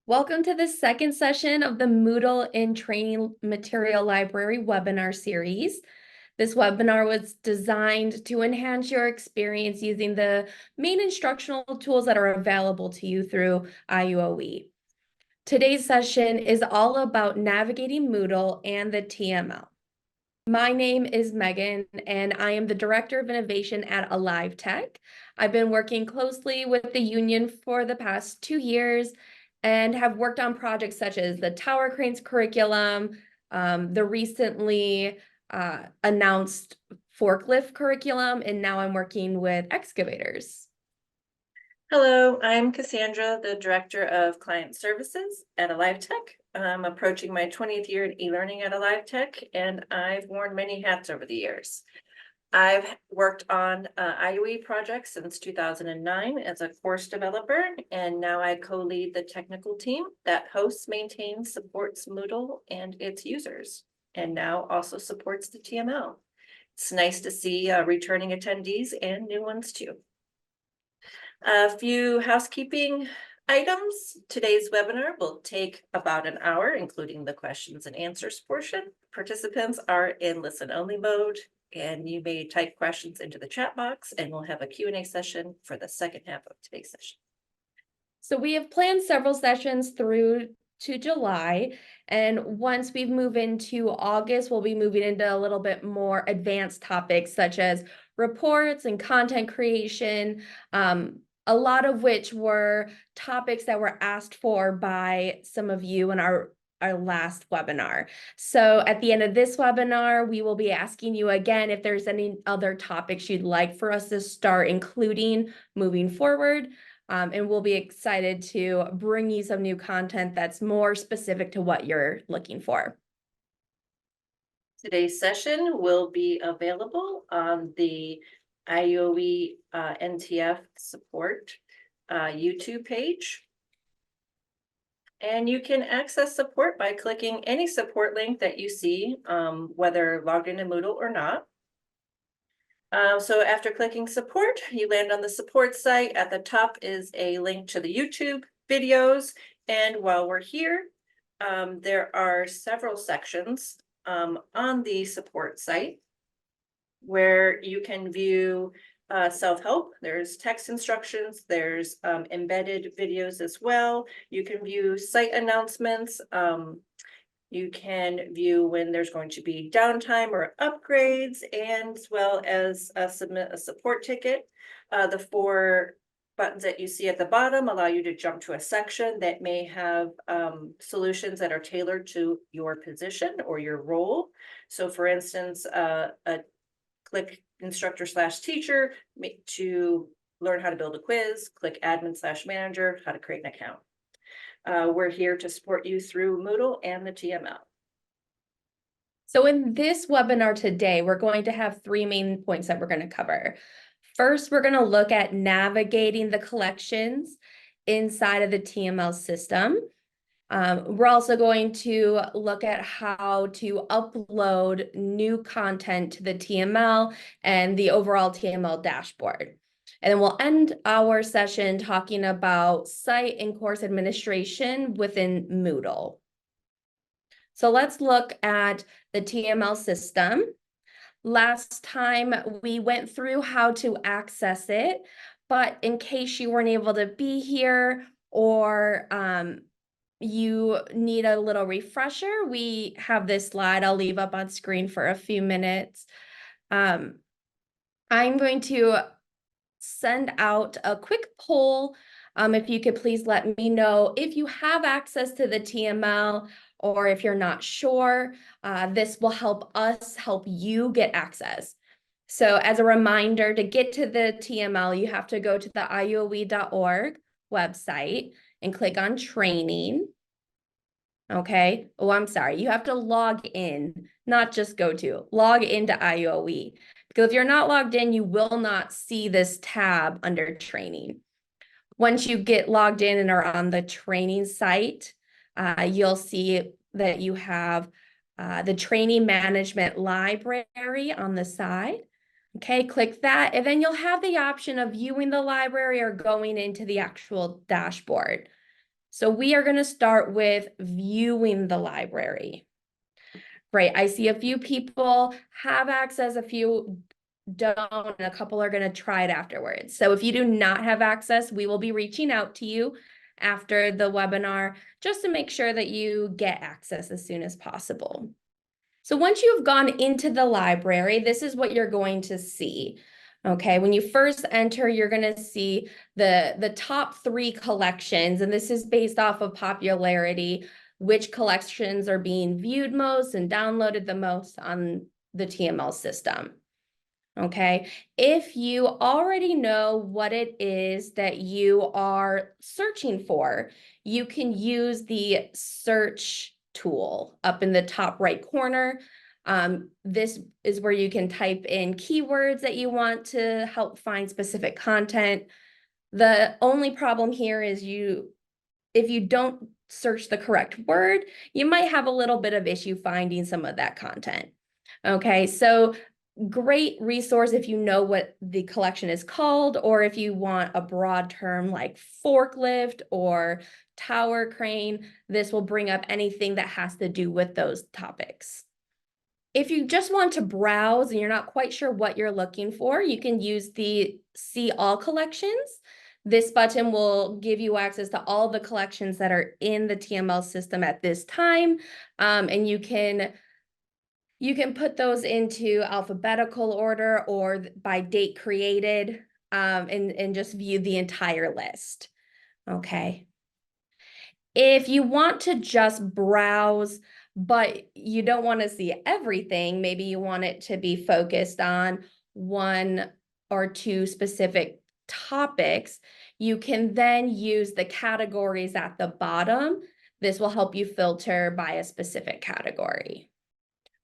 Welcome to the second session of the Moodle in Training Material Library webinar series. This webinar was designed to enhance your experience using the main instructional tools that are available to you through IUOE. Today's session is all about navigating Moodle and the TML. My name is Megan, and I am the Director of Innovation at Alive Tech. I've been working closely with the union for the past 2 years and have worked on projects such as the Tower Cranes curriculum, the recently announced forklift curriculum, and now I'm working with excavators. Hello, I'm Cassandra, the Director of Client Services at Alive Tech. I'm approaching my 20th year in e-learning at Alive Tech, and I've worn many hats over the years. I've worked on IUE projects since 2009 as a course developer, and now I co-lead the technical team that hosts, maintains, supports Moodle and its users, and now also supports the TML. It's nice to see returning attendees and new ones too. A few housekeeping items. Today's webinar will take about an hour, including the questions and answers portion. Participants are in listen-only mode, and you may type questions into the chat box, and we'll have a Q&A session for the second half of today's session. So we have planned several sessions through to July, and once we move into August, we'll be moving into a little bit more advanced topics such as reports and content creation, a lot of which were topics that were asked for by some of you in our last webinar. So at the end of this webinar, we will be asking you again if there's any other topics you'd like for us to start including moving forward. And we'll be excited to bring you some new content that's more specific to what you're looking for. Today's session will be available on the IUOE NTF support YouTube page. And you can access support by clicking any support link that you see, whether logged into Moodle or not. So after clicking support, you land on the support site. At the top is a link to the YouTube videos. And while we're here, there are several sections on the support site where you can view self-help. There's text instructions, there's embedded videos as well. You can view site announcements. You can view when there's going to be downtime or upgrades, and as well as submit a support ticket. The 4 buttons that you see at the bottom allow you to jump to a section that may have solutions that are tailored to your position or your role. So for instance, click instructor/teacher to learn how to build a quiz, click admin/manager, how to create an account. We're here to support you through Moodle and the TML. So in this webinar today, we're going to have 3 main points that we're going to cover. First, we're going to look at navigating the collections inside of the TML system. We're also going to look at how to upload new content to the TML and the overall TML dashboard. And then we'll end our session talking about site and course administration within Moodle. So let's look at the TML system. Last time we went through how to access it, but in case you weren't able to be here or you need a little refresher, we have this slide I'll leave up on screen for a few minutes. I'm going to send out a quick poll. If you could please let me know if you have access to the TML or if you're not sure. This will help us help you get access. So as a reminder, to get to the TML, you have to go to the iuoe.org website and click on training. Okay. Oh, I'm sorry. You have to log in, not just go to. Log into IUOE. Because if you're not logged in, you will not see this tab under training. Once you get logged in and are on the training site, you'll see that you have the training management library on the side. Okay, click that, and then you'll have the option of viewing the library or going into the actual dashboard. So we are going to start with viewing the library. Great. I see a few people have access, a few don't, and a couple are going to try it afterwards. So if you do not have access, we will be reaching out to you after the webinar just to make sure that you get access as soon as possible. So once you've gone into the library, this is what you're going to see. Okay, when you first enter, you're going to see the top 3 collections, and this is based off of popularity, which collections are being viewed most and downloaded the most on the TML system. Okay, if you already know what it is that you are searching for, you can use the search tool up in the top right corner. This is where you can type in keywords that you want to help find specific content. The only problem here is if you don't search the correct word, you might have a little bit of issue finding some of that content. Okay, so great resource if you know what the collection is called, or if you want a broad term like forklift or tower crane, this will bring up anything that has to do with those topics. If you just want to browse and you're not quite sure what you're looking for, you can use the See All collections. This button will give you access to all the collections that are in the TML system at this time, and you can put those into alphabetical order or by date created, and just view the entire list. Okay. If you want to just browse, but you don't want to see everything, maybe you want it to be focused on 1 or 2 specific topics, you can then use the categories at the bottom. This will help you filter by a specific category.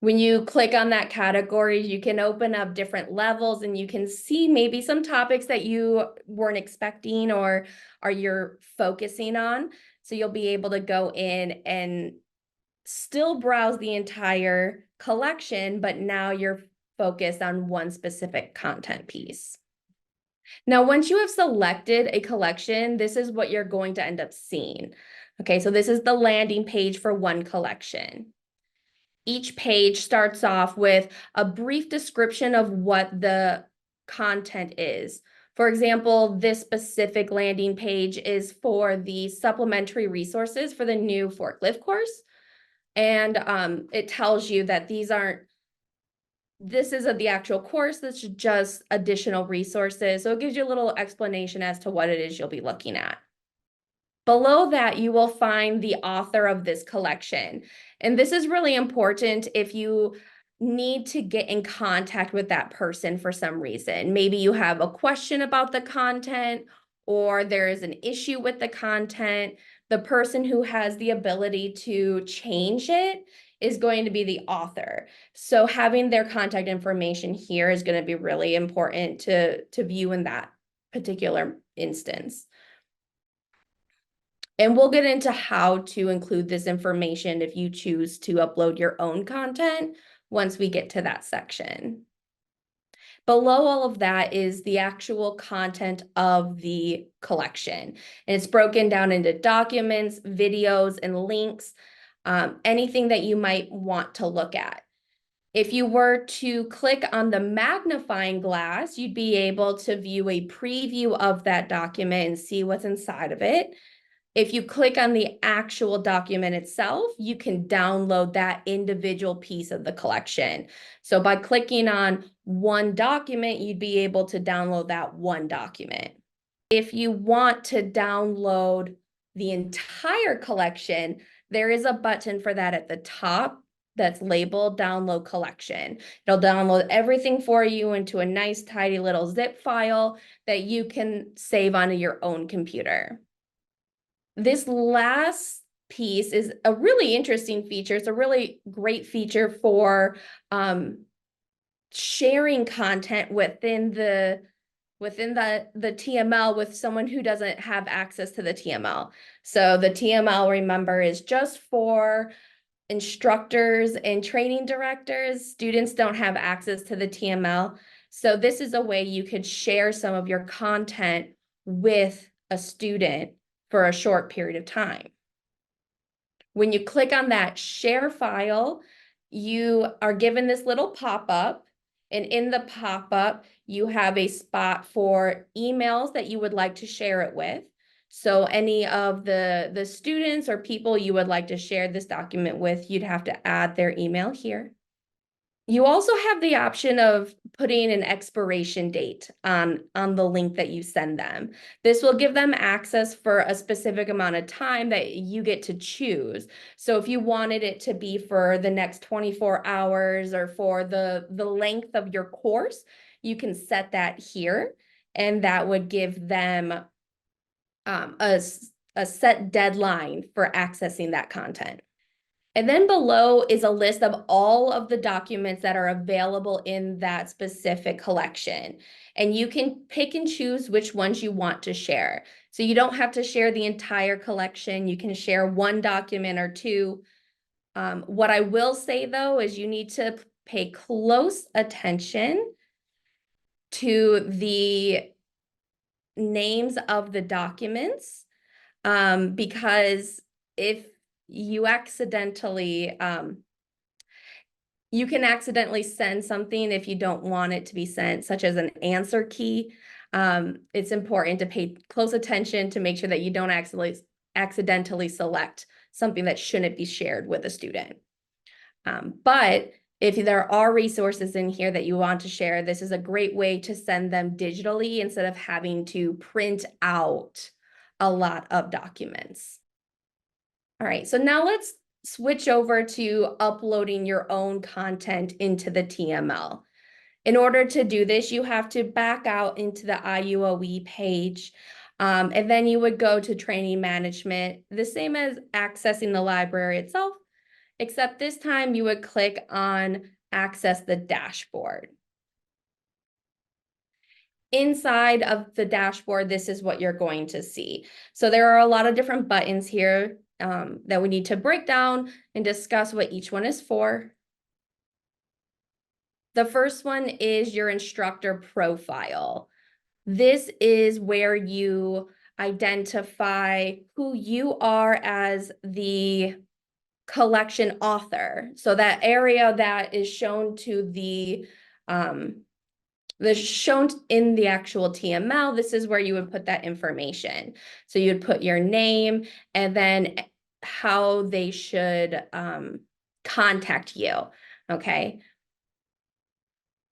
When you click on that category, you can open up different levels and you can see maybe some topics that you weren't expecting or you're focusing on. So you'll be able to go in and still browse the entire collection, but now you're focused on one specific content piece. Now, once you have selected a collection, this is what you're going to end up seeing. Okay, so this is the landing page for one collection. Each page starts off with a brief description of what the content is. For example, this specific landing page is for the supplementary resources for the new forklift course. And it tells you that this isn't the actual course, this is just additional resources. So it gives you a little explanation as to what it is you'll be looking at. Below that, you will find the author of this collection. And this is really important if you need to get in contact with that person for some reason. Maybe you have a question about the content, or there is an issue with the content. The person who has the ability to change it is going to be the author. So having their contact information here is going to be really important to view in that particular instance. And we'll get into how to include this information if you choose to upload your own content once we get to that section. Below all of that is the actual content of the collection. And it's broken down into documents, videos, and links, anything that you might want to look at. If you were to click on the magnifying glass, you'd be able to view a preview of that document and see what's inside of it. If you click on the actual document itself, you can download that individual piece of the collection. So by clicking on one document, you'd be able to download that one document. If you want to download the entire collection, there is a button for that at the top that's labeled Download Collection. It'll download everything for you into a nice, tidy little zip file that you can save onto your own computer. This last piece is a really interesting feature. It's a really great feature for sharing content within the TML with someone who doesn't have access to the TML. So the TML, remember, is just for instructors and training directors. Students don't have access to the TML. So this is a way you could share some of your content with a student for a short period of time. When you click on that share file, you are given this little pop-up, and in the pop-up, you have a spot for emails that you would like to share it with. So any of the students or people you would like to share this document with, you'd have to add their email here. You also have the option of putting an expiration date on the link that you send them. This will give them access for a specific amount of time that you get to choose. So if you wanted it to be for the next 24 hours or for the length of your course, you can set that here, and that would give them a set deadline for accessing that content. And then below is a list of all of the documents that are available in that specific collection. And you can pick and choose which ones you want to share. So you don't have to share the entire collection. You can share one document or two. What I will say though is you need to pay close attention to the names of the documents, because if you accidentally, you can accidentally send something if you don't want it to be sent, such as an answer key. It's important to pay close attention to make sure that you don't accidentally select something that shouldn't be shared with a student. But if there are resources in here that you want to share, this is a great way to send them digitally instead of having to print out a lot of documents. All right, so now let's switch over to uploading your own content into the TML. In order to do this, you have to back out into the IUOE page, and then you would go to training management, the same as accessing the library itself, except this time you would click on access the dashboard. Inside of the dashboard, this is what you're going to see. So there are a lot of different buttons here that we need to break down and discuss what each one is for. The first one is your instructor profile. This is where you identify who you are as the collection author. So that area that is shown to the shown in the actual TML, this is where you would put that information. So you'd put your name and then how they should contact you, okay?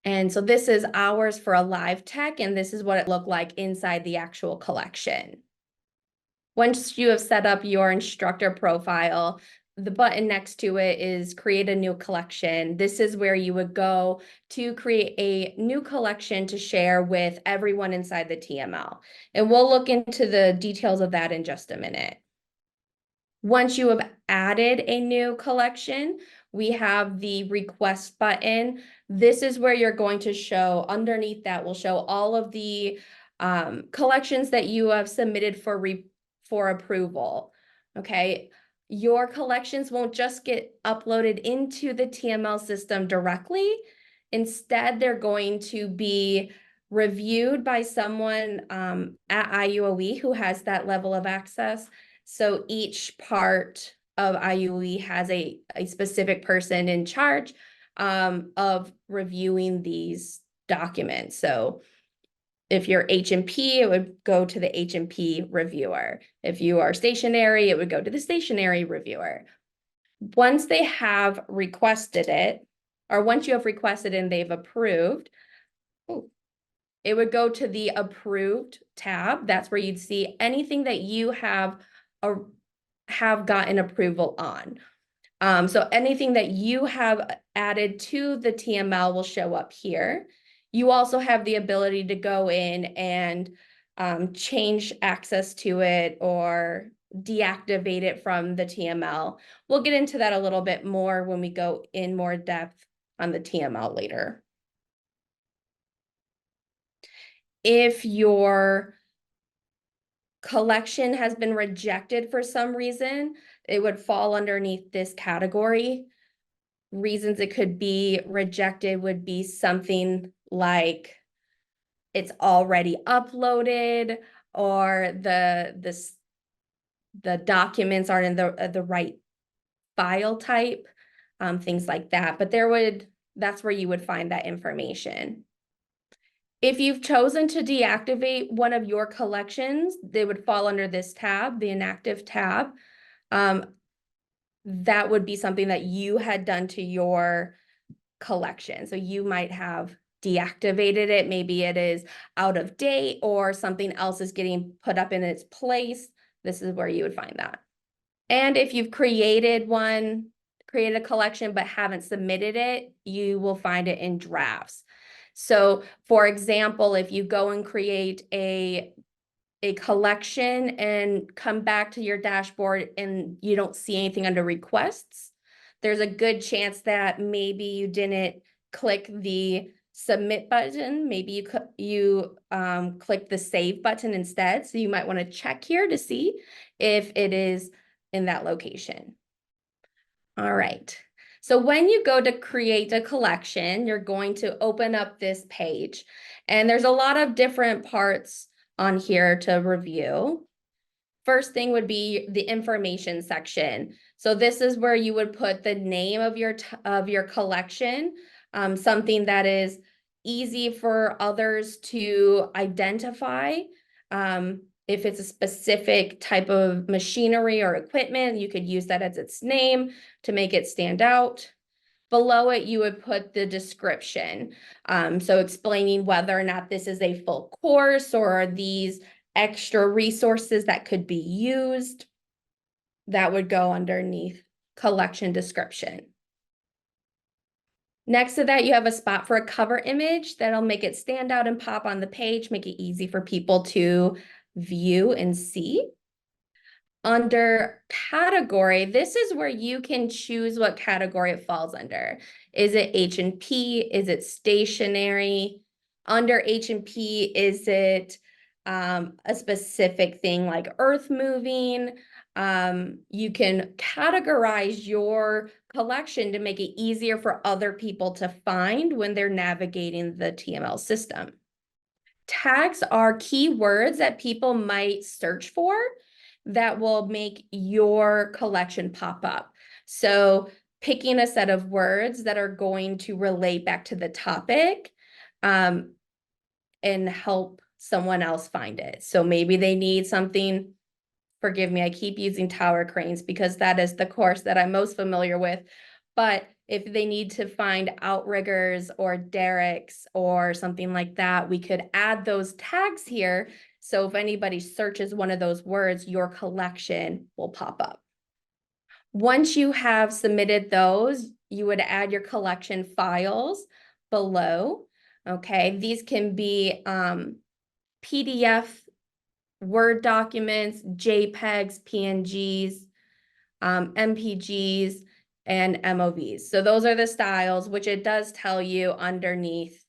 And so this is ours for a live tech, and this is what it looked like inside the actual collection. Once you have set up your instructor profile, the button next to it is create a new collection. This is where you would go to create a new collection to share with everyone inside the TML. And we'll look into the details of that in just a minute. Once you have added a new collection, we have the request button. This is where you're going to show, underneath that will show all of the collections that you have submitted for approval, okay? Your collections won't just get uploaded into the TML system directly. Instead, they're going to be reviewed by someone at IUOE who has that level of access. So each part of IUOE has a specific person in charge of reviewing these documents. So if you're H&P, it would go to the H&P reviewer. If you are stationary, it would go to the stationary reviewer. Once they have requested it, or once you have requested and they've approved, it would go to the approved tab. That's where you'd see anything that you have gotten approval on. So anything that you have added to the TML will show up here. You also have the ability to go in and change access to it or deactivate it from the TML. We'll get into that a little bit more when we go in more depth on the TML later. If your collection has been rejected for some reason, it would fall underneath this category. Reasons it could be rejected would be something like it's already uploaded, or documents aren't in the right file type, things like that. But that's where you would find that information. If you've chosen to deactivate one of your collections, they would fall under this tab, the inactive tab. That would be something that you had done to your collection. So you might have deactivated it. Maybe it is out of date or something else is getting put up in its place. This is where you would find that. And if you've created a collection but haven't submitted it, you will find it in drafts. So for example, if you go and create a collection and come back to your dashboard and you don't see anything under requests, there's a good chance that maybe you didn't click the submit button. Maybe you click the save button instead. So you might want to check here to see if it is in that location. All right. So when you go to create a collection, you're going to open up this page, and there's a lot of different parts on here to review. First thing would be the information section. So this is where you would put the name of your collection, something that is easy for others to identify. If it's a specific type of machinery or equipment, you could use that as its name to make it stand out. Below it, you would put the description. So explaining whether or not this is a full course or these extra resources that could be used. That would go underneath collection description. Next to that, you have a spot for a cover image that'll make it stand out and pop on the page, make it easy for people to view and see. Under category, this is where you can choose what category it falls under. Is it H&P? Is it stationary? Under H&P, is it a specific thing like earth moving? You can categorize your collection to make it easier for other people to find when they're navigating the TML system. Tags are keywords that people might search for that will make your collection pop up. So picking a set of words that are going to relate back to the topic and help someone else find it. So maybe they need something, forgive me, I keep using tower cranes because that is the course that I'm most familiar with. But if they need to find outriggers or derricks or something like that, we could add those tags here. So if anybody searches one of those words, your collection will pop up. Once you have submitted those, you would add your collection files below. Okay, these can be PDF, Word documents, JPEGs, PNGs, MPGs, and MOVs. So those are the styles, which it does tell you underneath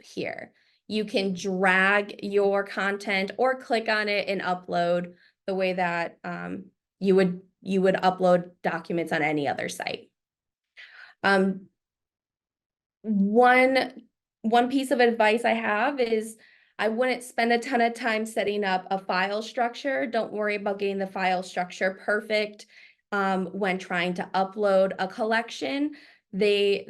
here. You can drag your content or click on it and upload the way that you would upload documents on any other site. One piece of advice I have is I wouldn't spend a ton of time setting up a file structure. Don't worry about getting the file structure perfect when trying to upload a collection. The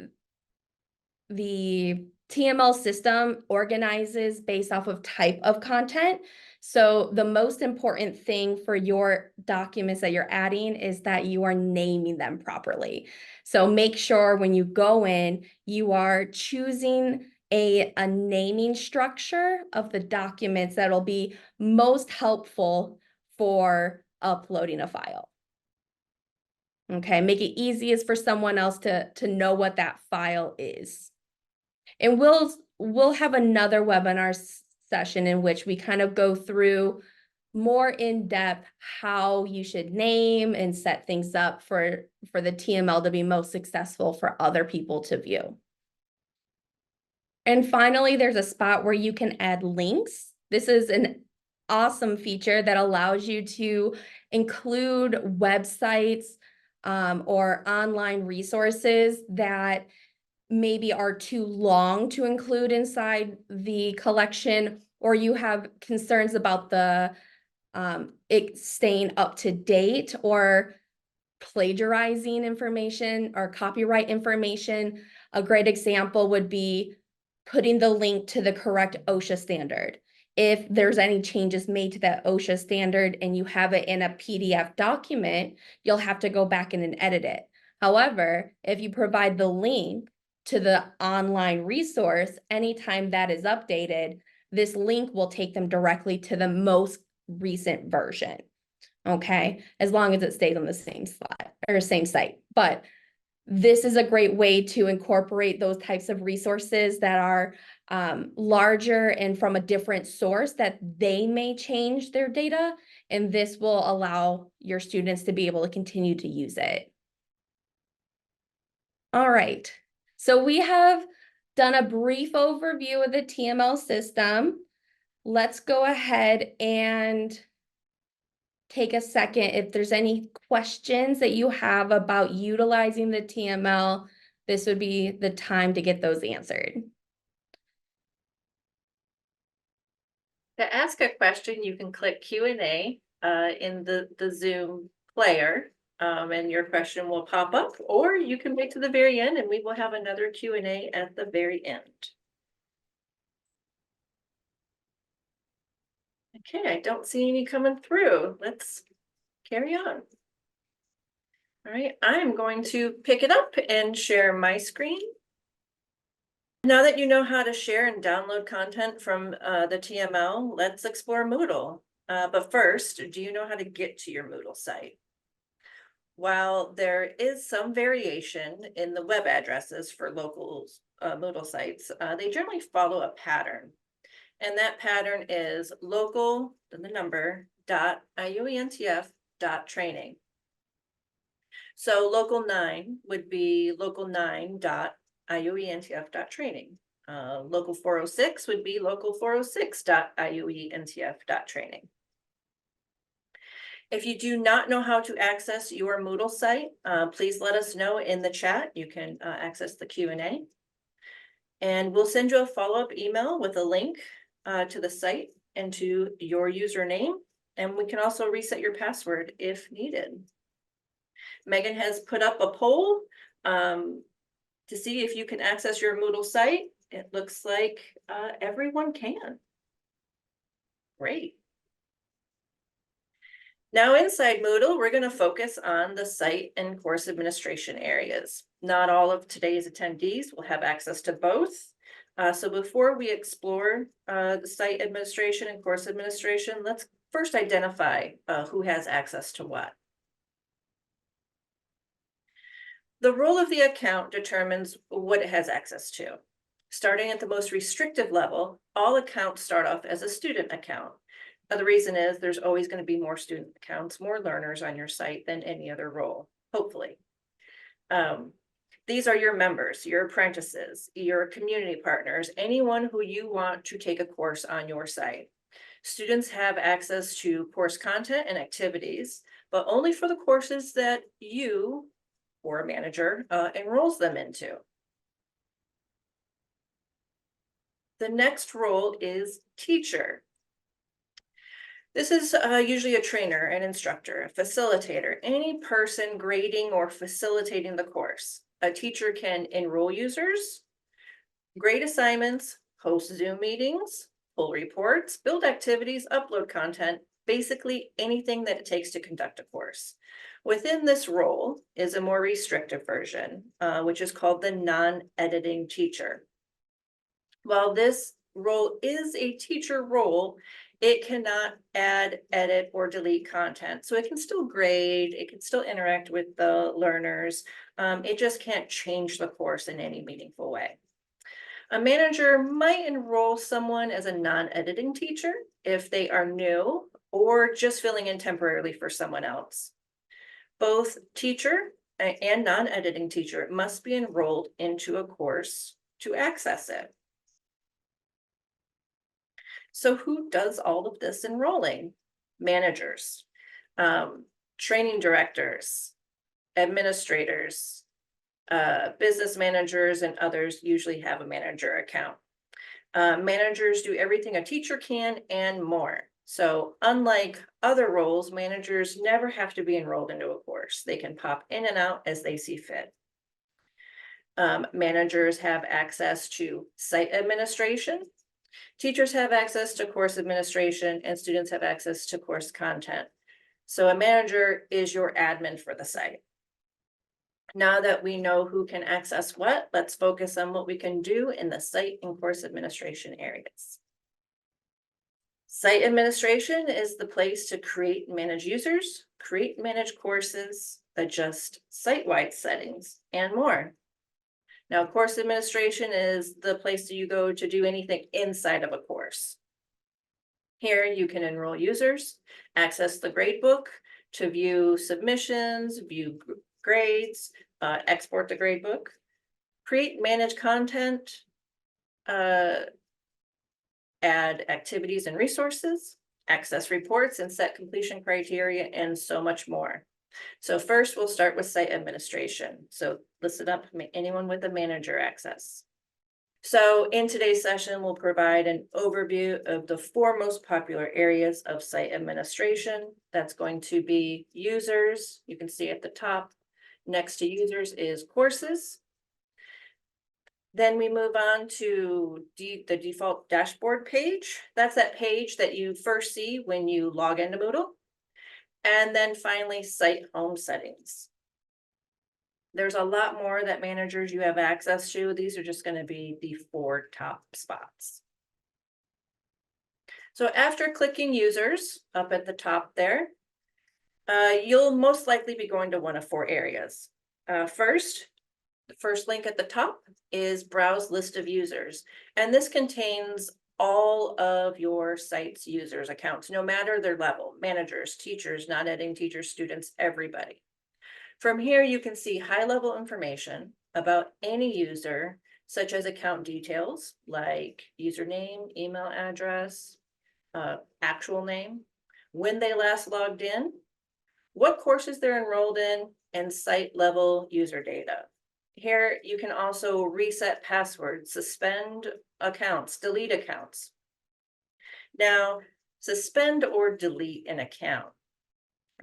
TML system organizes based off of type of content. So the most important thing for your documents that you're adding is that you are naming them properly. So make sure when you go in, you are choosing a naming structure of the documents that'll be most helpful for uploading a file. Okay, make it easiest for someone else to know what that file is. And we'll have another webinar session in which we kind of go through more in depth how you should name and set things up for the TML to be most successful for other people to view. And finally, there's a spot where you can add links. This is an awesome feature that allows you to include websites or online resources that maybe are too long to include inside the collection, or you have concerns about the it staying up to date or plagiarizing information or copyright information. A great example would be putting the link to the correct OSHA standard. If there's any changes made to that OSHA standard and you have it in a PDF document, you'll have to go back in and edit it. However, if you provide the link to the online resource, anytime that is updated, this link will take them directly to the most recent version. Okay, as long as it stays on the same slide or same site. But this is a great way to incorporate those types of resources that are larger and from a different source that they may change their data, and this will allow your students to be able to continue to use it. All right, so we have done a brief overview of the TML system. Let's go ahead and take a second. If there's any questions that you have about utilizing the TML, this would be the time to get those answered. To ask a question, you can click Q&A in the Zoom player, and your question will pop up, or you can wait to the very end and we will have another Q&A at the very end. Okay, I don't see any coming through. Let's carry on. All right, I'm going to pick it up and share my screen. Now that you know how to share and download content from the TML, let's explore Moodle. But first, do you know how to get to your Moodle site? While there is some variation in the web addresses for local Moodle sites, they generally follow a pattern. And that pattern is local, then the number, .iuentf.training. So local 9 would be local9.iuentf.training. Local 406 would be local 406.iuentf.training. If you do not know how to access your Moodle site, please let us know in the chat. You can access the Q&A. And we'll send you a follow-up email with a link to the site and to your username. And we can also reset your password if needed. Megan has put up a poll to see if you can access your Moodle site. It looks like everyone can. Great. Now inside Moodle, we're going to focus on the site and course administration areas. Not all of today's attendees will have access to both. So before we explore the site administration and course administration, let's first identify who has access to what. The role of the account determines what it has access to. Starting at the most restrictive level, all accounts start off as a student account. The reason is there's always going to be more student accounts, more learners on your site than any other role, hopefully. These are your members, your apprentices, your community partners, anyone who you want to take a course on your site. Students have access to course content and activities, but only for the courses that you or a manager enrolls them into. The next role is teacher. This is usually a trainer, an instructor, a facilitator, any person grading or facilitating the course. A teacher can enroll users, grade assignments, host Zoom meetings, pull reports, build activities, upload content, basically anything that it takes to conduct a course. Within this role is a more restrictive version, which is called the non-editing teacher. While this role is a teacher role, it cannot add, edit, or delete content. So it can still grade, it can still interact with the learners. It just can't change the course in any meaningful way. A manager might enroll someone as a non-editing teacher if they are new or just filling in temporarily for someone else. Both teacher and non-editing teacher must be enrolled into a course to access it. So who does all of this enrolling? Managers, training directors, administrators, business managers, and others usually have a manager account. Managers do everything a teacher can and more. So unlike other roles, managers never have to be enrolled into a course. They can pop in and out as they see fit. Managers have access to site administration. Teachers have access to course administration, and students have access to course content. So a manager is your admin for the site. Now that we know who can access what, let's focus on what we can do in the site and course administration areas. Site administration is the place to create and manage users, create and manage courses, adjust site-wide settings, and more. Now, course administration is the place that you go to do anything inside of a course. Here you can enroll users, access the gradebook to view submissions, view grades, export the gradebook, create, manage content, add activities and resources, access reports and set completion criteria, and so much more. So first we'll start with site administration. So listen up, anyone with a manager access. So in today's session, we'll provide an overview of the 4 most popular areas of site administration. That's going to be users. You can see at the top, next to users is courses. Then we move on to the default dashboard page. That's that page that you first see when you log into Moodle. And then finally, site home settings. There's a lot more that managers you have access to. These are just going to be the 4 top spots. So after clicking users up at the top there, you'll most likely be going to one of 4 areas. First, the first link at the top is browse list of users. And this contains all of your site's users accounts, no matter their level, managers, teachers, non-editing teachers, students, everybody. From here, you can see high-level information about any user, such as account details like username, email address, actual name, when they last logged in, what courses they're enrolled in, and site-level user data. Here, you can also reset passwords, suspend accounts, delete accounts. Now, suspend or delete an account,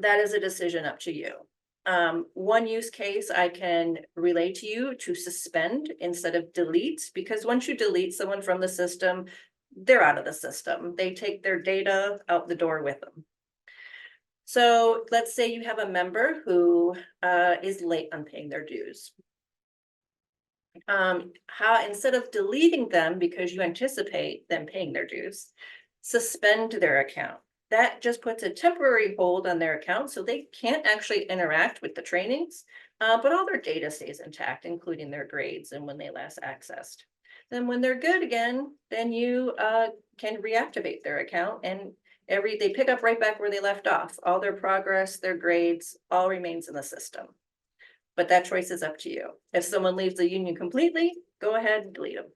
that is a decision up to you. One use case I can relay to you to suspend instead of delete, because once you delete someone from the system, they're out of the system. They take their data out the door with them. So let's say you have a member who is late on paying their dues. Instead of deleting them because you anticipate them paying their dues, suspend their account. That just puts a temporary hold on their account so they can't actually interact with the trainings, but all their data stays intact, including their grades and when they last accessed. Then when they're good again, then you can reactivate their account, and they pick up right back where they left off. All their progress, their grades, all remains in the system. But that choice is up to you. If someone leaves the union completely, go ahead and delete them.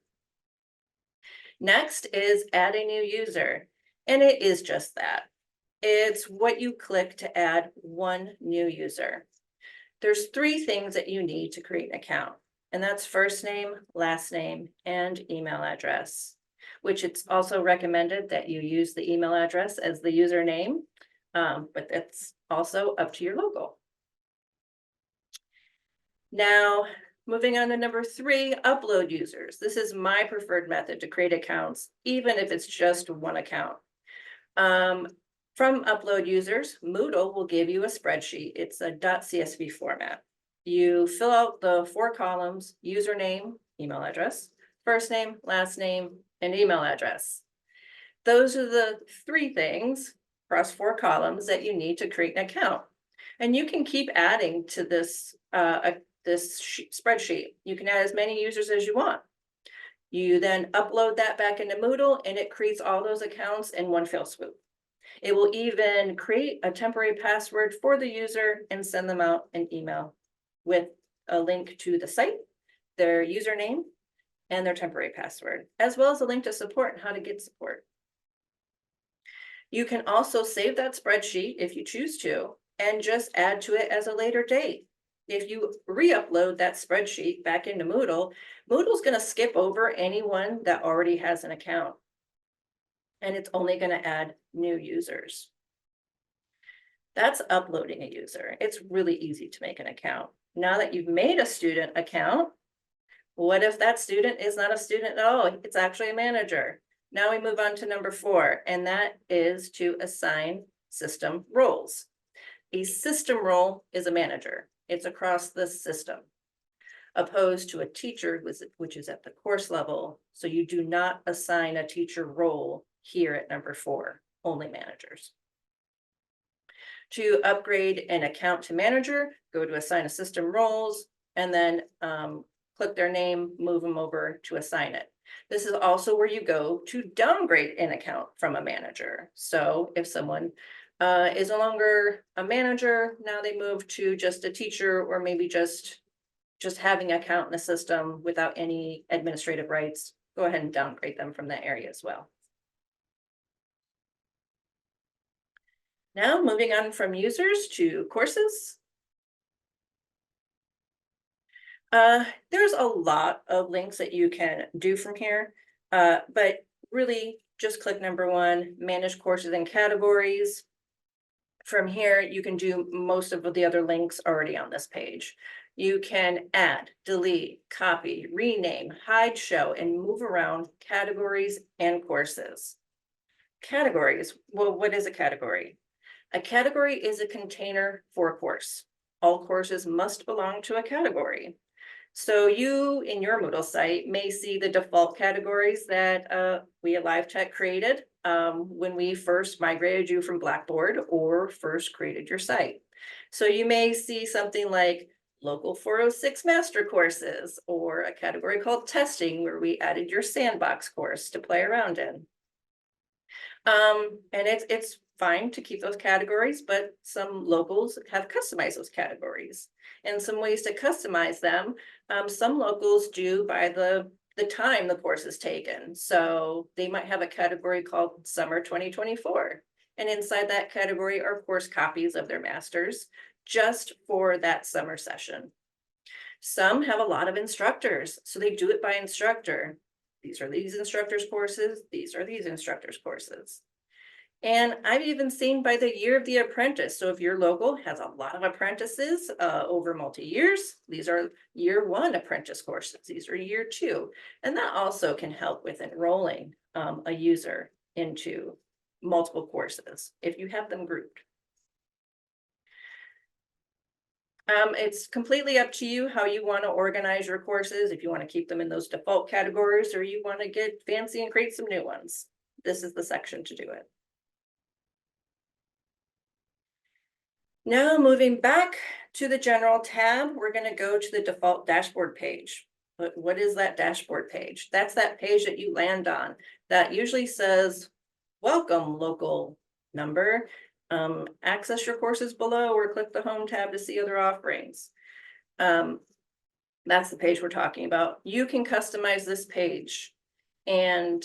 Next is add a new user. And it is just that. It's what you click to add one new user. There's 3 things that you need to create an account, and that's first name, last name, and email address, which it's also recommended that you use the email address as the username, but that's also up to your logo. Now, moving on to number 3, upload users. This is my preferred method to create accounts, even if it's just one account. From upload users, Moodle will give you a spreadsheet. It's a .csv format. You fill out the 4 columns: username, email address, first name, last name, and email address. Those are the 3 things across 4 columns that you need to create an account. And you can keep adding to this, spreadsheet. You can add as many users as you want. You then upload that back into Moodle, and it creates all those accounts in one fell swoop. It will even create a temporary password for the user and send them out an email with a link to the site, their username, and their temporary password, as well as a link to support and how to get support. You can also save that spreadsheet if you choose to, and just add to it as a later date. If you re-upload that spreadsheet back into Moodle, Moodle's going to skip over anyone that already has an account. and it's only going to add new users. That's uploading a user. It's really easy to make an account. Now that you've made a student account, what if that student is not a student at all? It's actually a manager. Now we move on to number 4, and that is to assign system roles. A system role is a manager. It's across the system, opposed to a teacher, which is at the course level. So you do not assign a teacher role here at number 4, only managers. To upgrade an account to manager, go to assign a system roles, and then click their name, move them over to assign it. This is also where you go to downgrade an account from a manager. So if someone is no longer a manager, now they move to just a teacher, or maybe just having an account in the system without any administrative rights, go ahead and downgrade them from that area as well. Now moving on from users to courses. There's a lot of links that you can do from here, but really just click number 1, manage courses and categories. From here, you can do most of the other links already on this page. You can add, delete, copy, rename, hide, show, and move around categories and courses. Categories, well, what is a category? A category is a container for a course. All courses must belong to a category. So you, in your Moodle site, may see the default categories that we at LiveTech created when we first migrated you from Blackboard or first created your site. So you may see something like Local 406 master courses, or a category called testing, where we added your sandbox course to play around in. And it's fine to keep those categories, but some locals have customized those categories. And some ways to customize them, some locals do by the time the course is taken. So they might have a category called Summer 2024. And inside that category are course copies of their masters just for that summer session. Some have a lot of instructors, so they do it by instructor. These are these instructors' courses, these are these instructors' courses. And I've even seen by the year of the apprentice. So if your local has a lot of apprentices over multi-years, these are year 1 apprentice courses, these are year 2. And that also can help with enrolling a user into multiple courses if you have them grouped. It's completely up to you how you want to organize your courses, if you want to keep them in those default categories or you want to get fancy and create some new ones. This is the section to do it. Now moving back to the general tab, we're going to go to the default dashboard page. But what is that dashboard page? That's that page that you land on that usually says, welcome local number. Access your courses below, or click the home tab to see other offerings. That's the page we're talking about. You can customize this page, and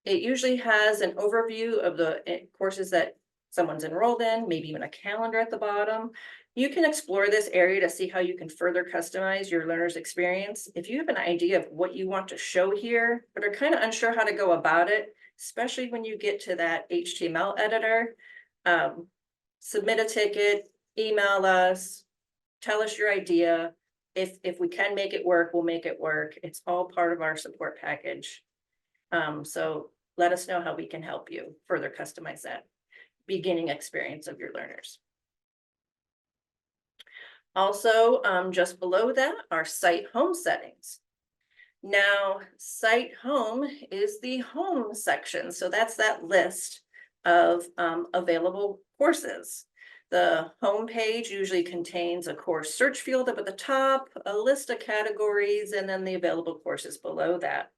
it usually has an overview of the courses that someone's enrolled in, maybe even a calendar at the bottom. You can explore this area to see how you can further customize your learner's experience. If you have an idea of what you want to show here, but are kind of unsure how to go about it, especially when you get to that HTML editor, submit a ticket, email us, tell us your idea. If we can make it work, we'll make it work. It's all part of our support package. So let us know how we can help you further customize that beginning experience of your learners. Also, just below that are site home settings. Now, site home is the home section. So that's that list of available courses. The home page usually contains a course search field up at the top, a list of categories, and then the available courses below that.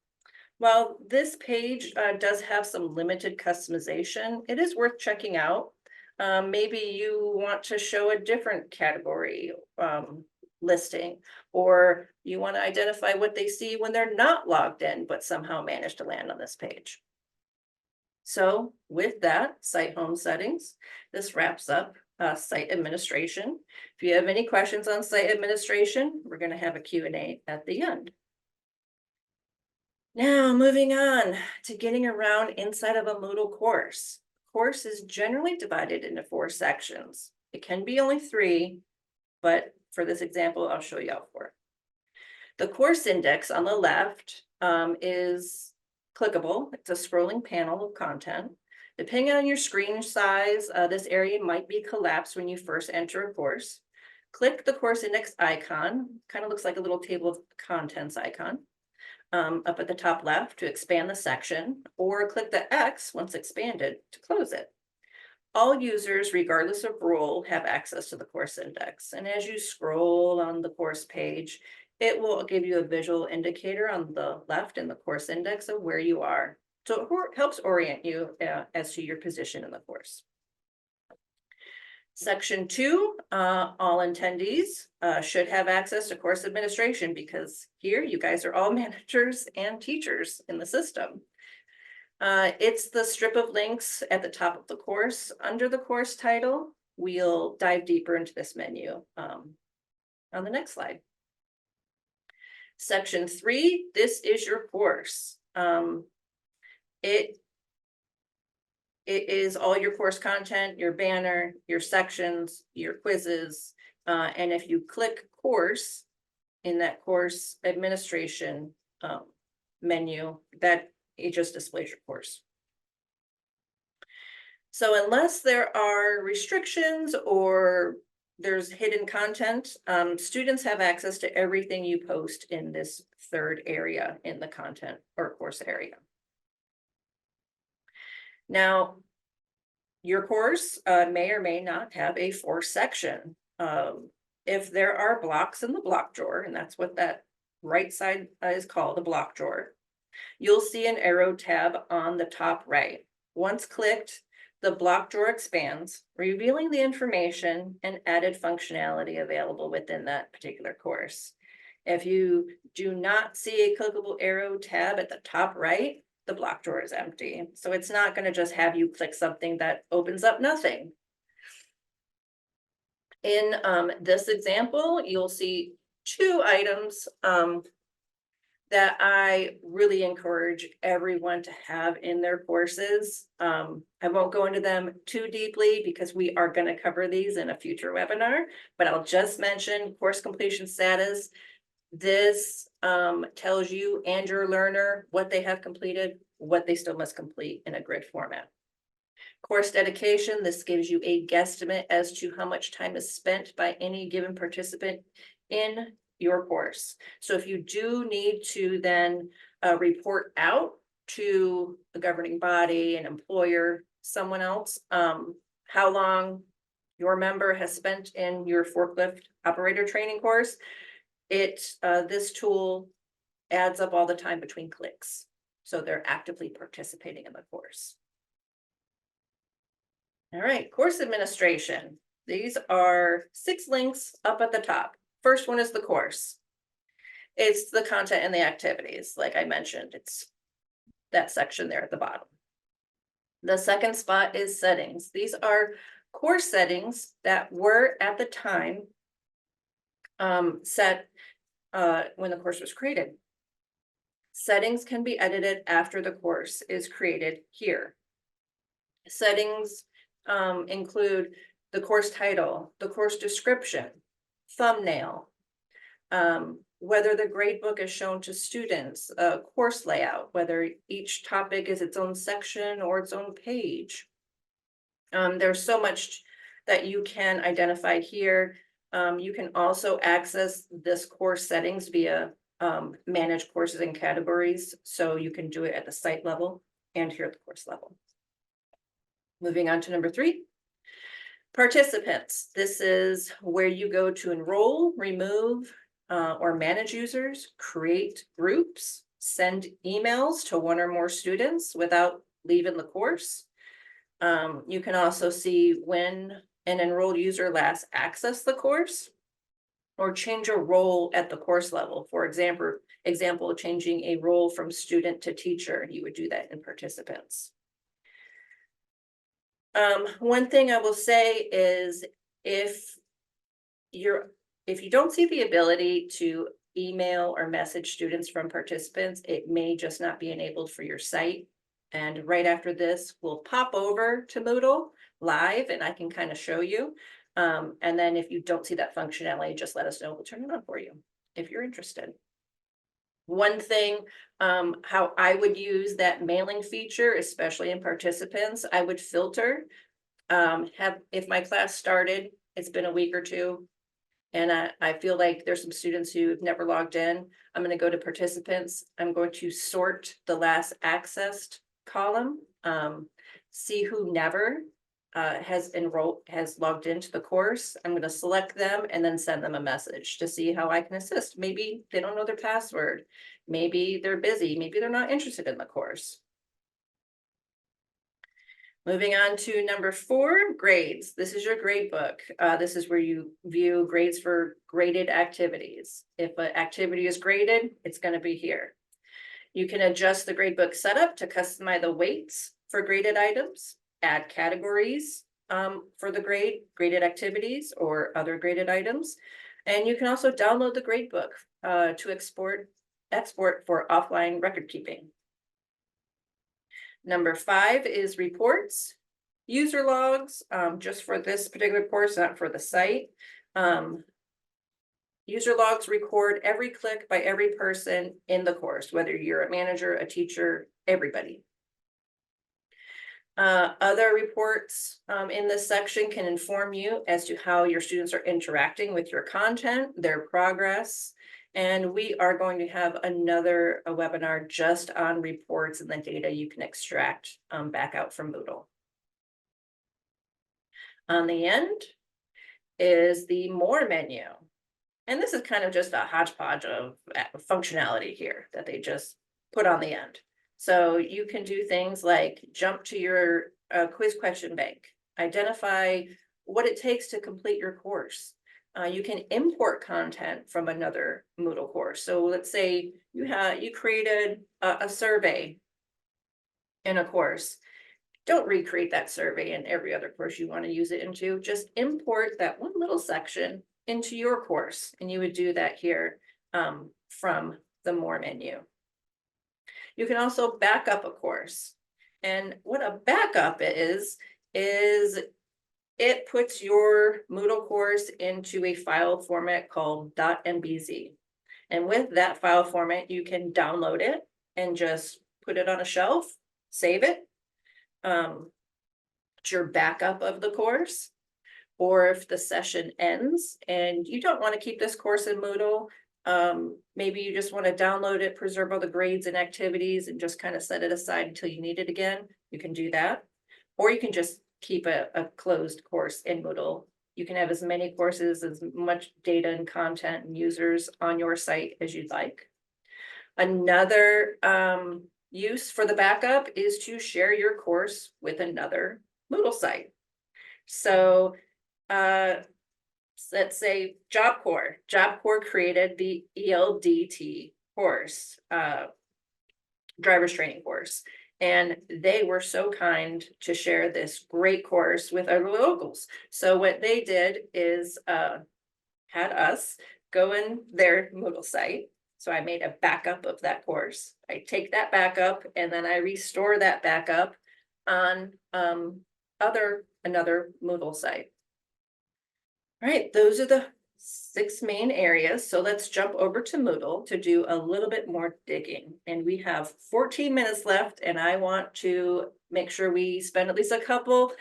While this page does have some limited customization, it is worth checking out. Maybe you want to show a different category listing, or you want to identify what they see when they're not logged in, but somehow managed to land on this page. So with that, site home settings, this wraps up site administration. If you have any questions on site administration, we're going to have a Q&A at the end. Now, moving on to getting around inside of a Moodle course. Course is generally divided into 4 sections. It can be only 3, but for this example, I'll show you all 4. The course index on the left is clickable. It's a scrolling panel of content. Depending on your screen size, this area might be collapsed when you first enter a course. Click the course index icon, kind of looks like a little table of contents icon, up at the top left to expand the section, or click the X once expanded to close it. All users, regardless of role, have access to the course index. And as you scroll on the course page, it will give you a visual indicator on the left in the course index of where you are. So it helps orient you as to your position in the course. Section 2, all attendees should have access to course administration, because here you guys are all managers and teachers in the system. It's the strip of links at the top of the course. Under the course title, we'll dive deeper into this menu on the next slide. Section 3, this is your course. It is all your course content, your banner, your sections, your quizzes, and if you click course in that course administration menu, that it just displays your course. So unless there are restrictions or there's hidden content, students have access to everything you post in this 3rd area in the content or course area. Now, your course may or may not have a 4th section. If there are blocks in the block drawer, and that's what that right side is called, the block drawer, you'll see an arrow tab on the top right. Once clicked, the block drawer expands, revealing the information and added functionality available within that particular course. If you do not see a clickable arrow tab at the top right, the block drawer is empty. So it's not going to just have you click something that opens up nothing. In this example, you'll see 2 items that I really encourage everyone to have in their courses. I won't go into them too deeply because we are going to cover these in a future webinar, but I'll just mention course completion status. This tells you and your learner what they have completed, what they still must complete in a grid format. Course dedication, this gives you a guesstimate as to how much time is spent by any given participant in your course. So if you do need to then report out to the governing body, an employer, someone else, how long your member has spent in your forklift operator training course, this tool adds up all the time between clicks. So they're actively participating in the course. All right, course administration. These are 6 links up at the top. First one is the course. It's the content and the activities. Like I mentioned, it's that section there at the bottom. The second spot is settings. These are course settings that were at the time set when the course was created. Settings can be edited after the course is created here. Settings include the course title, the course description, thumbnail, whether the gradebook is shown to students, course layout, whether each topic is its own section or its own page. There's so much that you can identify here. You can also access this course settings via manage courses and categories. So you can do it at the site level and here at the course level. Moving on to number 3. Participants. This is where you go to enroll, remove, or manage users, create groups, send emails to 1 or more students without leaving the course. You can also see when an enrolled user last accessed the course, or change a role at the course level. For example, changing a role from student to teacher, you would do that in participants. One thing I will say is if you don't see the ability to email or message students from participants. It may just not be enabled for your site. And right after this, we'll pop over to Moodle live and I can kind of show you. And then if you don't see that functionality, just let us know. We'll turn it on for you if you're interested. One thing, how I would use that mailing feature, especially in participants, I would filter. If my class started, it's been a week or two, and I feel like there's some students who've never logged in. I'm going to go to participants. I'm going to sort the last accessed column, see who never has logged into the course. I'm going to select them and then send them a message to see how I can assist. Maybe they don't know their password. Maybe they're busy. Maybe they're not interested in the course. Moving on to number 4, grades. This is your grade book. This is where you view grades for graded activities. If an activity is graded, it's going to be here. You can adjust the gradebook setup to customize the weights for graded items, add categories for the graded activities or other graded items. And you can also download the gradebook to export for offline record keeping. Number 5 is reports, user logs, just for this particular course, not for the site. User logs record every click by every person in the course, whether you're a manager, a teacher, everybody. Other reports in this section can inform you as to how your students are interacting with your content, their progress. And we are going to have a webinar just on reports and the data you can extract back out from Moodle. On the end is the More menu. And this is kind of just a hodgepodge of functionality here that they just put on the end. So you can do things like jump to your quiz question bank, identify what it takes to complete your course. You can import content from another Moodle course. So let's say you created a survey in a course. Don't recreate that survey in every other course you want to use it into. Just import that one little section into your course, and you would do that here from the More menu. You can also back up a course, and what a backup is it puts your Moodle course into a file format called .mbz, and with that file format you can download it and just put it on a shelf, save it. It's your backup of the course. Or if the session ends and you don't want to keep this course in Moodle, maybe you just want to download it, preserve all the grades and activities, and just kind of set it aside until you need it again. You can do that. Or you can just keep a closed course in Moodle. You can have as many courses, as much data and content and users on your site as you'd like. Another use for the backup is to share your course with another Moodle site. So let's say Job Corps created the ELDT course, driver's training course, and they were so kind to share this great course with our locals. So what they did is had us go in their Moodle site. So I made a backup of that course. I take that backup and then I restore that backup on another Moodle site. All right, those are the 6 main areas. So let's jump over to Moodle to do a little bit more digging. And we have 14 minutes left, and I want to make sure we spend at least a couple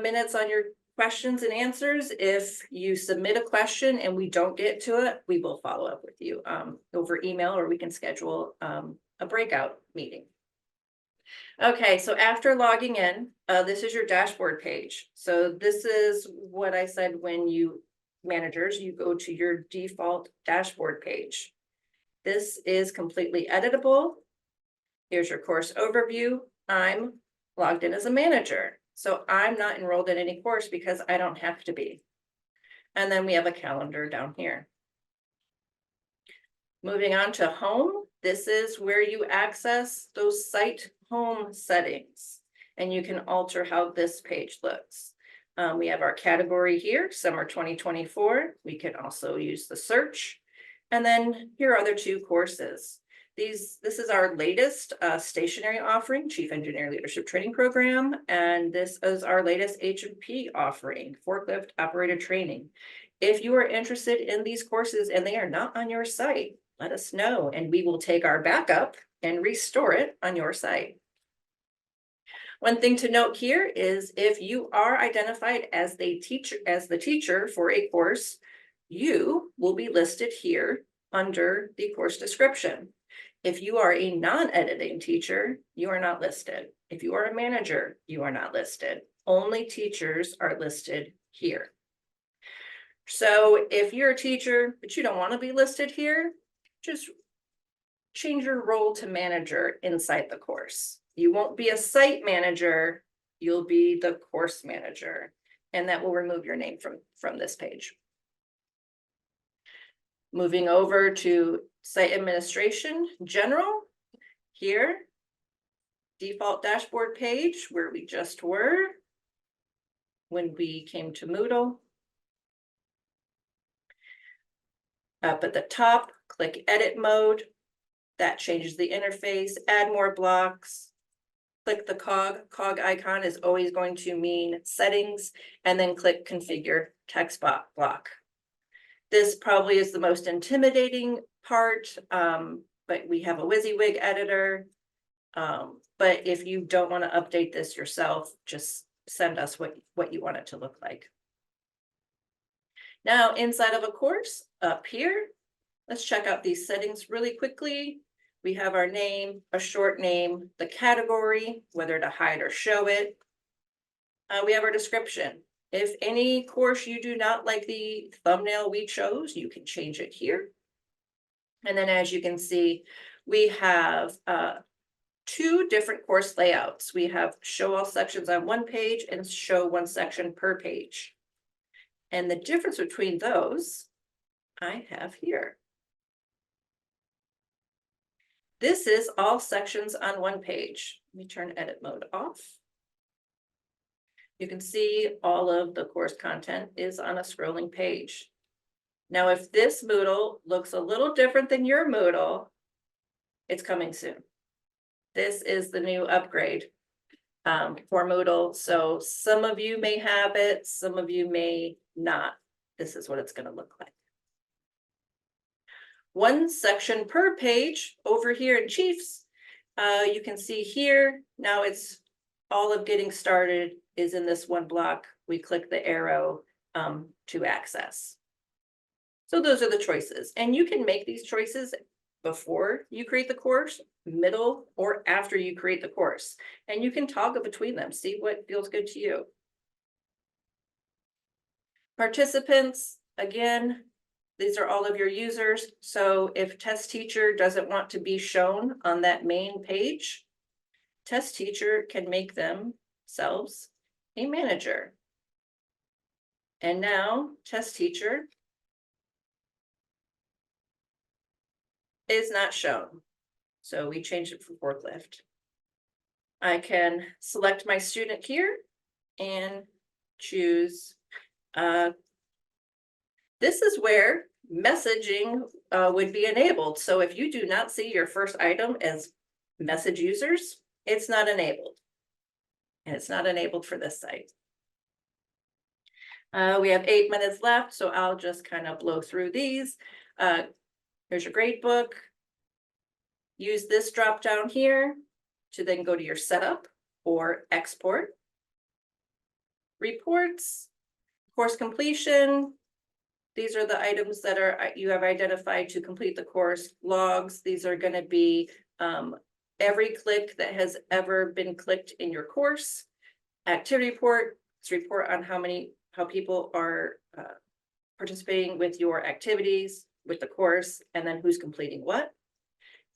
minutes on your questions and answers. If you submit a question and we don't get to it, we will follow up with you over email, or we can schedule a breakout meeting. Okay, so after logging in, this is your dashboard page. So this is what I said when managers, you go to your default dashboard page. This is completely editable. Here's your course overview. I'm logged in as a manager, so I'm not enrolled in any course because I don't have to be. And then we have a calendar down here. Moving on to home, this is where you access those site home settings, and you can alter how this page looks. We have our category here, summer 2024. We can also use the search. And then here are other two courses. This is our latest stationary offering, Chief Engineer Leadership Training Program, and this is our latest H&P offering, Forklift Operator Training. If you are interested in these courses and they are not on your site, let us know and we will take our backup and restore it on your site. One thing to note here is if you are identified as the teacher for a course, you will be listed here under the course description. If you are a non-editing teacher, you are not listed. If you are a manager, you are not listed. Only teachers are listed here. So if you're a teacher, but you don't want to be listed here, just change your role to manager inside the course. You won't be a site manager, you'll be the course manager, and that will remove your name from this page. Moving over to site administration, general, here, default dashboard page where we just were when we came to Moodle. Up at the top, click edit mode. That changes the interface, add more blocks. Click the cog icon is always going to mean settings, and then click configure text block. This probably is the most intimidating part, but we have a WYSIWYG editor. But if you don't want to update this yourself, just send us what you want it to look like. Now, inside of a course, up here, let's check out these settings really quickly. We have our name, a short name, the category, whether to hide or show it. We have our description. If any course you do not like the thumbnail we chose, you can change it here. And then as you can see, we have two different course layouts. We have show all sections on one page and show one section per page. And the difference between those, I have here. This is all sections on one page. Let me turn edit mode off. You can see all of the course content is on a scrolling page. Now, if this Moodle looks a little different than your Moodle, it's coming soon. This is the new upgrade for Moodle. So some of you may have it, some of you may not. This is what it's going to look like. One section per page over here in Chiefs. You can see here, now it's all of getting started is in this one block. We click the arrow to access. So those are the choices. And you can make these choices before you create the course, middle, or after you create the course. And you can toggle between them, see what feels good to you. Participants, again, these are all of your users. So if test teacher doesn't want to be shown on that main page, test teacher can make themselves a manager. And now test teacher is not shown. So we changed it for forklift. I can select my student here and choose. This is where messaging would be enabled. So if you do not see your first item as message users, it's not enabled. And it's not enabled for this site. We have 8 minutes left, so I'll just kind of blow through these. Here's your grade book. Use this drop down here to then go to your setup or export. Reports, course completion. These are the items that you have identified to complete the course. Logs, these are going to be every click that has ever been clicked in your course. Activity report, it's a report on how people are participating with your activities, with the course, and then who's completing what.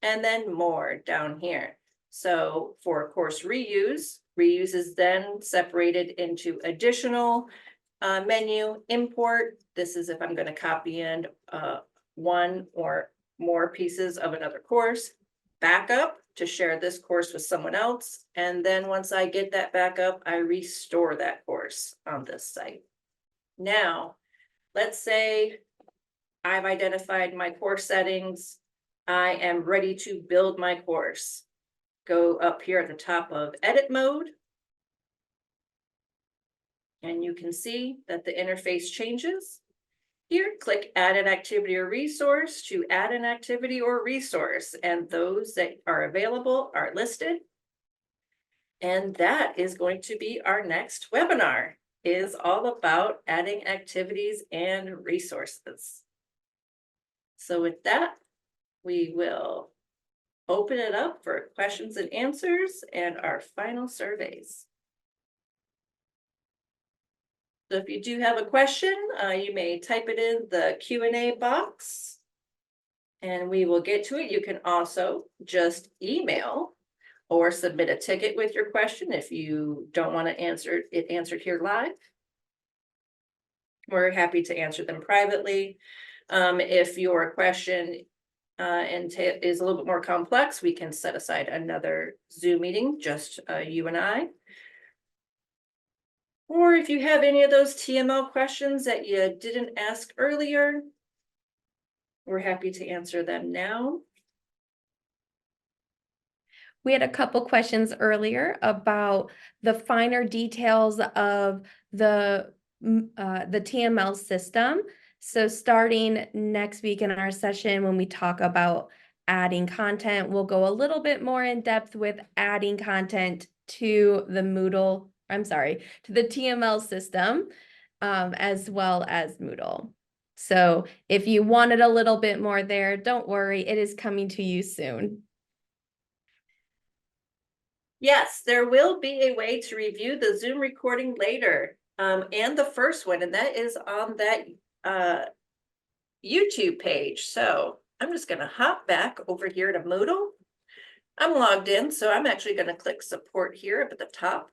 And then more down here. So for course reuse is then separated into additional menu, import. This is if I'm going to copy in one or more pieces of another course. Backup to share this course with someone else. And then once I get that backup, I restore that course on this site. Now, let's say I've identified my course settings. I am ready to build my course. Go up here at the top of edit mode. And you can see that the interface changes. Here, click add an activity or resource to add an activity or resource, and those that are available are listed. And that is going to be our next webinar, is all about adding activities and resources. So with that, we will open it up for questions and answers and our final surveys. So if you do have a question, you may type it in the Q&A box and we will get to it. You can also just email or submit a ticket with your question if you don't want to answer it answered here live. We're happy to answer them privately. If your question is a little bit more complex, we can set aside another Zoom meeting, just you and I. Or if you have any of those TML questions that you didn't ask earlier, we're happy to answer them now. We had a couple questions earlier about the finer details of the TML system. So starting next week in our session, when we talk about adding content, we'll go a little bit more in depth with adding content to the Moodle, to the TML system, as well as Moodle. So if you wanted a little bit more there, don't worry, it is coming to you soon. Yes, there will be a way to review the Zoom recording later, and the first one, and that is on that YouTube page. So I'm just going to hop back over here to Moodle. I'm logged in, so I'm actually going to click support here up at the top.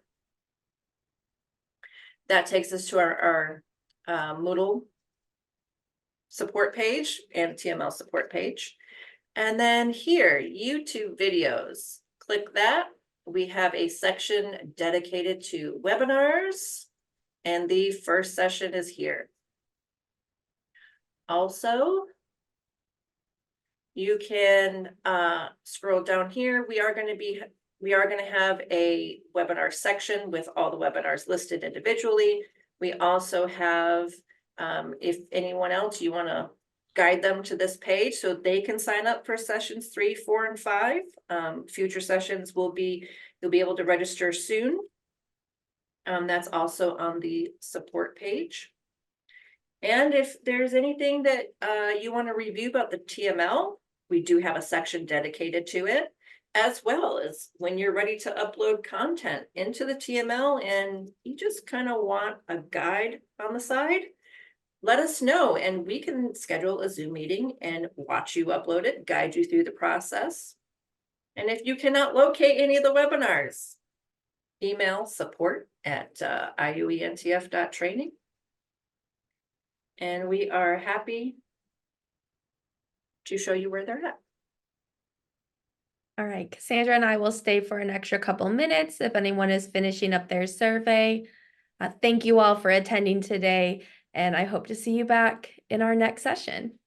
That takes us to our Moodle support page and TML support page. And then here, YouTube videos, click that. We have a section dedicated to webinars, and the first session is here. Also, you can scroll down here. We are going to have a webinar section with all the webinars listed individually. We also have, if anyone else, you want to guide them to this page so they can sign up for sessions 3, 4, and 5. Future sessions you'll be able to register soon. That's also on the support page. And if there's anything that you want to review about the TML, we do have a section dedicated to it, as well as when you're ready to upload content into the TML and you just kind of want a guide on the side, let us know and we can schedule a Zoom meeting and watch you upload it, guide you through the process. And if you cannot locate any of the webinars, email support@iuentf.training. And we are happy to show you where they're at. All right, Cassandra and I will stay for an extra couple minutes if anyone is finishing up their survey. Thank you all for attending today, and I hope to see you back in our next session.